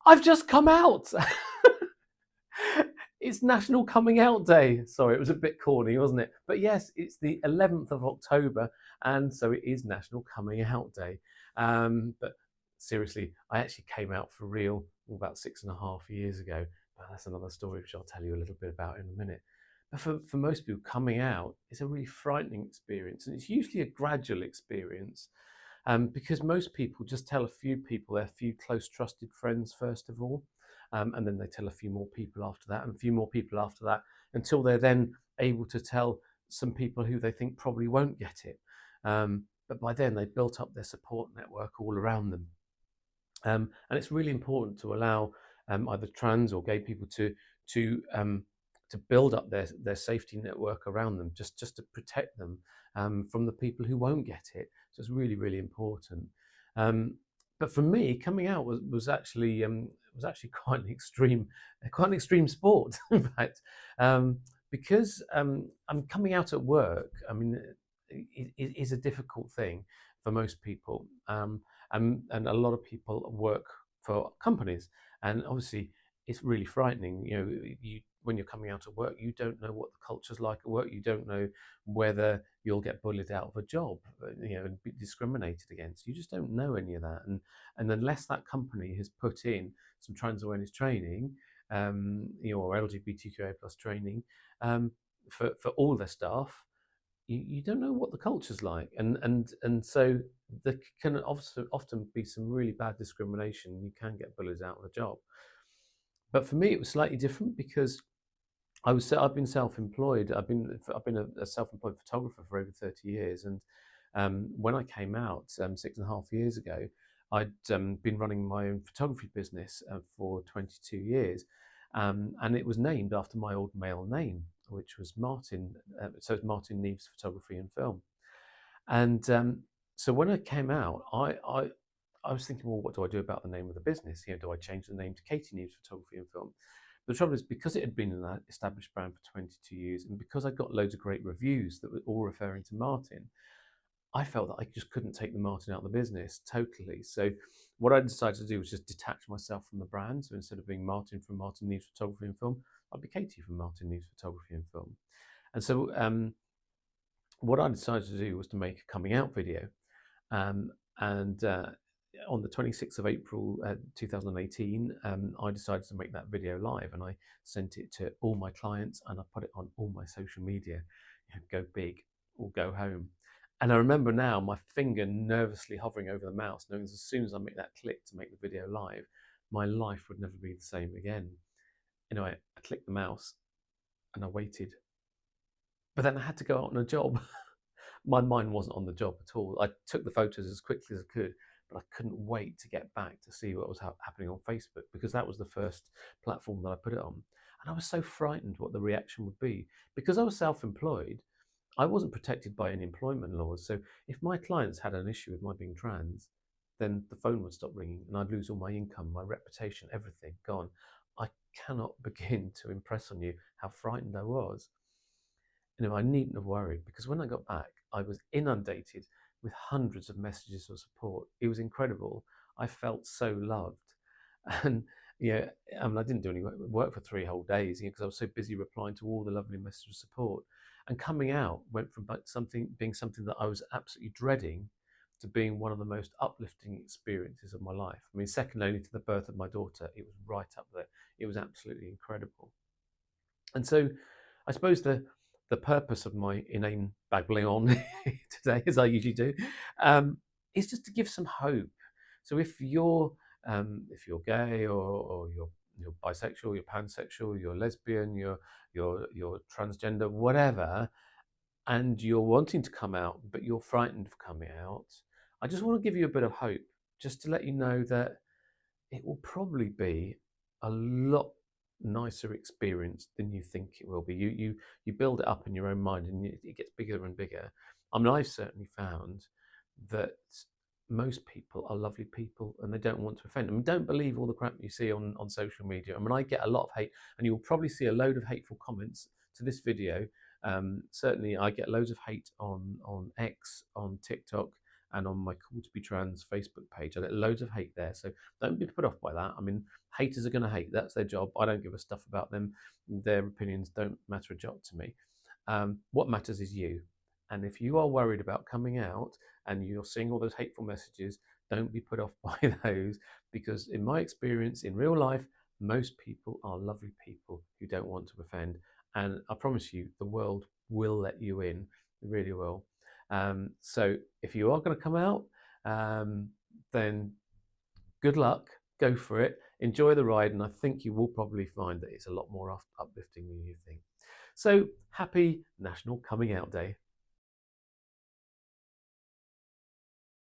I've just come out. It's National Coming Out Day. Sorry, it was a bit corny, wasn't it? But yes, it's the 11th of October, and so it is National Coming Out Day. But seriously, I actually came out for real about 6.5 years ago. But that's another story which I'll tell you a little bit about in a minute. But for most people, coming out is a really frightening experience, and it's usually a gradual experience. Because most people just tell a few people, their few close trusted friends first of all, and then they tell a few more people after that, and a few more people after that, until they're then able to tell some people who they think probably won't get it. But by then they've built up their support network all around them. And it's really important to allow either trans or gay people to build up their safety network around them, just to protect them from the people who won't get it. So it's really, really important. But for me, coming out was actually quite an extreme sport, in fact, because I'm coming out at work. I mean, it is a difficult thing for most people, and a lot of people work for companies, and obviously it's really frightening. You know, when you're coming out at work, you don't know what the culture's like at work. You don't know whether you'll get bullied out of a job, you know, and be discriminated against. You just don't know any of that, and unless that company has put in some trans awareness training, you know, or LGBTQIA+ training for all their staff, you don't know what the culture's like, and so there can often be some really bad discrimination. You can get bullied out of a job. But for me, it was slightly different because I've been self-employed. I've been a self-employed photographer for over 30 years, and when I came out 6.5 years ago, I'd been running my own photography business for 22 years, and it was named after my old male name, which was Martin. So it's Martin Neves Photography and Film. And so when I came out, I was thinking, well, what do I do about the name of the business? You know, do I change the name to Katie Neves Photography and Film? But the trouble is, because it had been an established brand for 22 years, and because I got loads of great reviews that were all referring to Martin, I felt that I just couldn't take the Martin out of the business totally. So what I decided to do was just detach myself from the brand. So instead of being Martin from Martin Neves Photography and Film, I'd be Katie from Martin Neves Photography and Film. And so what I decided to do was to make a coming out video. And on the 26th of April 2018, I decided to make that video live, and I sent it to all my clients, and I put it on all my social media. You know, go big or go home. And I remember now my finger nervously hovering over the mouse, knowing as soon as I make that click to make the video live, my life would never be the same again. Anyway, I clicked the mouse and I waited. But then I had to go out on a job. My mind wasn't on the job at all. I took the photos as quickly as I could, but I couldn't wait to get back to see what was happening on Facebook, because that was the first platform that I put it on. And I was so frightened what the reaction would be. Because I was self-employed, I wasn't protected by any employment laws. So if my clients had an issue with my being trans, then the phone would stop ringing and I'd lose all my income, my reputation, everything gone. I cannot begin to impress on you how frightened I was. You know, I needn't have worried, because when I got back, I was inundated with hundreds of messages of support. It was incredible. I felt so loved. And, you know, I mean, I didn't do any work for 3 whole days, you know, because I was so busy replying to all the lovely messages of support. And coming out went from being something that I was absolutely dreading to being one of the most uplifting experiences of my life. I mean, second only to the birth of my daughter, it was right up there. It was absolutely incredible. And so I suppose the purpose of my inane babbling on today, as I usually do, is just to give some hope. So if you're gay, or you're bisexual, you're pansexual, you're lesbian, you're transgender, whatever, and you're wanting to come out but you're frightened of coming out, I just want to give you a bit of hope, just to let you know that it will probably be a lot nicer experience than you think it will be. You build it up in your own mind, and it gets bigger and bigger. I mean, I've certainly found that most people are lovely people, and they don't want to offend. I mean, don't believe all the crap you see on social media. I mean, I get a lot of hate, and you'll probably see a load of hateful comments to this video. Certainly, I get loads of hate on X, on TikTok, and on my Call to Be Trans Facebook page. I get loads of hate there, so don't be put off by that. I mean, haters are going to hate. That's their job. I don't give a stuff about them. Their opinions don't matter a jot to me. What matters is you. And if you are worried about coming out and you're seeing all those hateful messages, don't be put off by those, because in my experience in real life, most people are lovely people who don't want to offend. And I promise you, the world will let you in. It really will. So if you are going to come out, then good luck. Go for it. Enjoy the ride. And I think you will probably find that it's a lot more uplifting than you think. So happy National Coming Out Day.